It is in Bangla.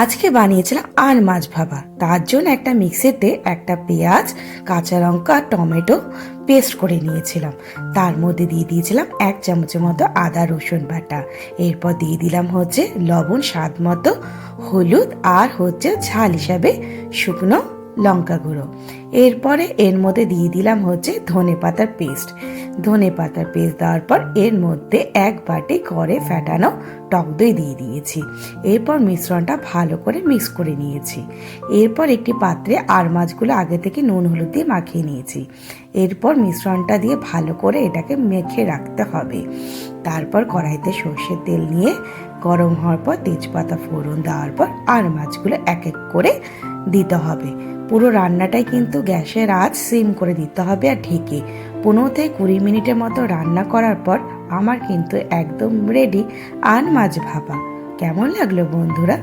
আজকে বানিয়েছিলাম আর মাছ ভাপা। তার জন্য একটা মিক্সিতে একটা পেঁয়াজ, কাঁচা লঙ্কা, টমেটো পেস্ট করে নিয়েছিলাম। তার মধ্যে দিয়ে দিয়েছিলাম 1 চামচের মতো আদা রসুন বাটা। এরপর দিয়ে দিলাম লবণ স্বাদ মতো, হলুদ আর ঝাল হিসাবে শুকনো লঙ্কা গুঁড়ো। এরপরে এর মধ্যে দিয়ে দিলাম ধনে পাতার পেস্ট। ধনে পাতার পেস্ট দেওয়ার পর এর মধ্যে 1 বাটি করে ফ্যাটানো টক দই দিয়ে দিয়েছি। এরপর মিশ্রণটা ভালো করে মিক্স করে নিয়েছি। এরপর একটি পাত্রে আর মাছগুলো আগে থেকে নুন হলুদ দিয়ে মাখিয়ে নিয়েছি। এরপর মিশ্রণটা দিয়ে ভালো করে এটাকে মেখে রাখতে হবে। তারপর কড়াইতে সর্ষের তেল নিয়ে গরম হওয়ার পর তেজপাতা ফোড়ন দেওয়ার পর আর মাছগুলো এক এক করে দিতে হবে। পুরো রান্নাটাই কিন্তু গ্যাসের আঁচ সিম করে দিতে হবে আর ঢেকে 15 থেকে 20 মিনিটের মতো রান্না করার পর আমার কিন্তু একদম রেডি আর মাছ ভাপা। কেমন লাগলো বন্ধুরা?